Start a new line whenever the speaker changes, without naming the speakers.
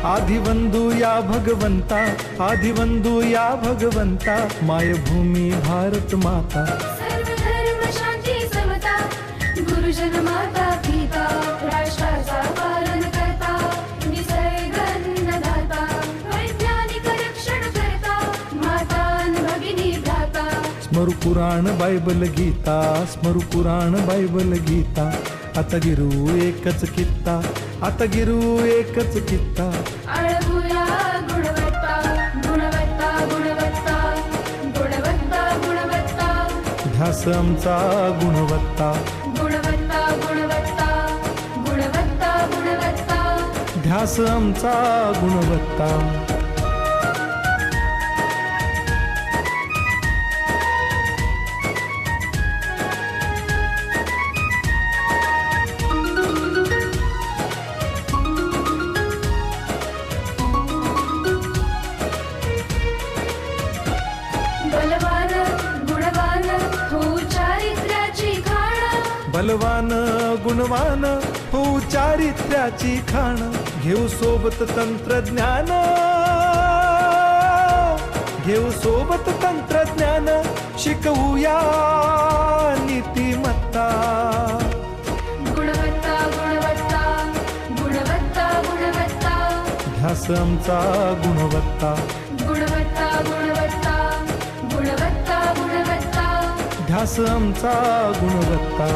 आदिवंदू या भगवंता, आदिवंदू या भगवंता, मायभूमी भारत माता।
सर्व धर्म शांती समता, गुरुजन माता पिता, राष्ट्राचा पालन करता, निसर्गन्नदाता, वैज्ञानिक रक्षण करता, माता अन भगिनी भ्राता।
स्मरू पुराण बायबल गीता, स्मरू पुराण बायबल गीता, आता गिरू एकच कित्ता, आता गिरू एकच कित्ता।
आळवूया गुणवत्ता, गुणवत्ता, गुणवत्ता, गुणवत्ता, गुणवत्ता,
ध्यास आमचा गुणवत्ता,
गुणवत्ता, गुणवत्ता, गुणवत्ता, गुणवत्ता।
ध्यास आमचा गुणवत्ता।
बलवान गुणवान हो चारित्र्याची खाण,
बलवान गुणवान हो चारित्र्याची खाण, घेऊ सोबत तंत्रज्ञान, घेऊ सोबत तंत्रज्ञान, शिकवूया नीतिमत्ता।
गुणवत्ता, गुणवत्ता, गुणवत्ता, गुणवत्ता,
ध्यास आमचा गुणवत्ता,
गुणवत्ता, गुणवत्ता, गुणवत्ता, गुणवत्ता।
ध्यास आमचा गुणवत्ता।